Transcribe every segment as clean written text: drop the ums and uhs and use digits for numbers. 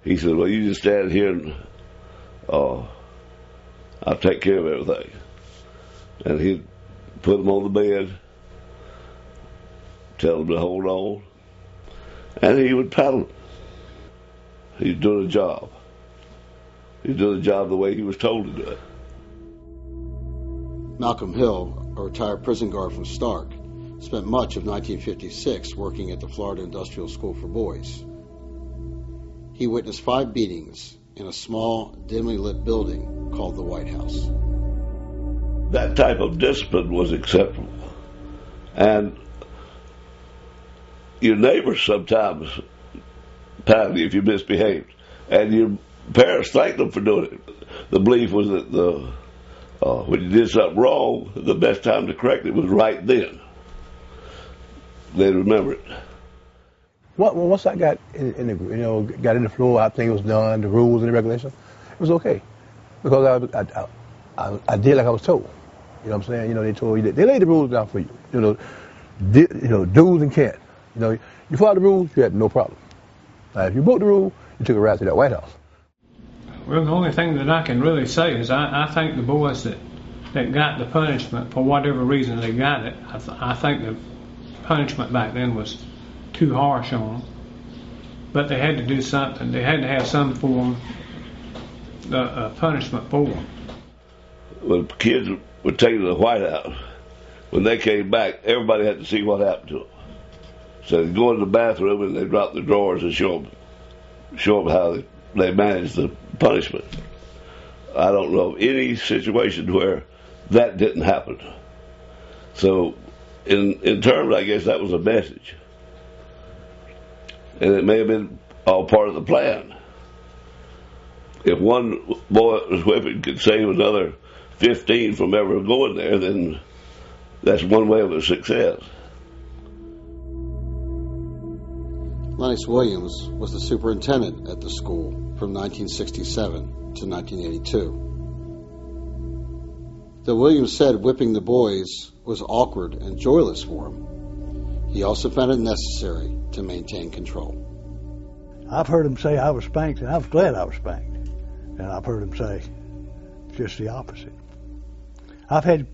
He said, well, you just stand here and I'll take care of everything. And he'd put them on the bed, tell them to hold on, and he would paddle them. He's doing a job. He's doing a job the way he was told to do it. Malcolm Hill, a retired prison guard from Stark, spent much of 1956 working at the Florida Industrial School for Boys. He witnessed 5 beatings in a small, dimly lit building called the White House. That type of discipline was acceptable. And your neighbors sometimes pat you if you misbehaved. And your parents thanked them for doing it. The belief was that when you did something wrong, the best time to correct it was right then. They'd remember it. Well, once I got in the floor, I think it was done, the rules and the regulations, it was okay. Because I did like I was told. You know what I'm saying? They told you, they laid the rules down for you. Do's and can't. You followed the rules, you had no problem. Now, if you broke the rule, you took a ride to that White House. Well, the only thing that I can really say is I think the boys that got the punishment, for whatever reason they got it, I think the punishment back then was too harsh on them. But they had to do something. They had to have some form of punishment for them. When kids were taken to the White House, when they came back, everybody had to see what happened to them. So they'd go in the bathroom and they'd drop the drawers and show them how they managed the punishment. I don't know of any situation where that didn't happen. So in terms, I guess that was a message. And it may have been all part of the plan. If one boy that was whipping could save another 15 from ever going there, then that's one way of a success. Lennox Williams was the superintendent at the school from 1967 to 1982. Though Williams said whipping the boys was awkward and joyless for him, he also found it necessary to maintain control. I've heard him say I was spanked, and I was glad I was spanked. And I've heard him say just the opposite. I've had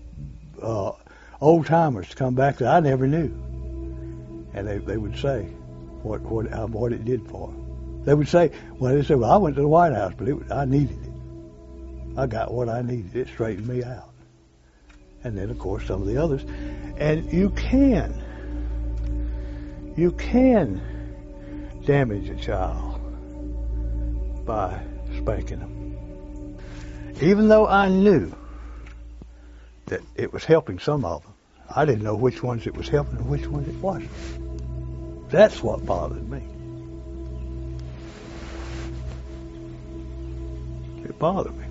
old-timers come back that I never knew, and they would say what it did for them. They would say, well, I went to the White House, but I needed it. I got what I needed. It straightened me out. And then, of course, some of the others. And you can damage a child by spanking them. Even though I knew that it was helping some of them, I didn't know which ones it was helping and which ones it wasn't. That's what bothered me. It bothered me.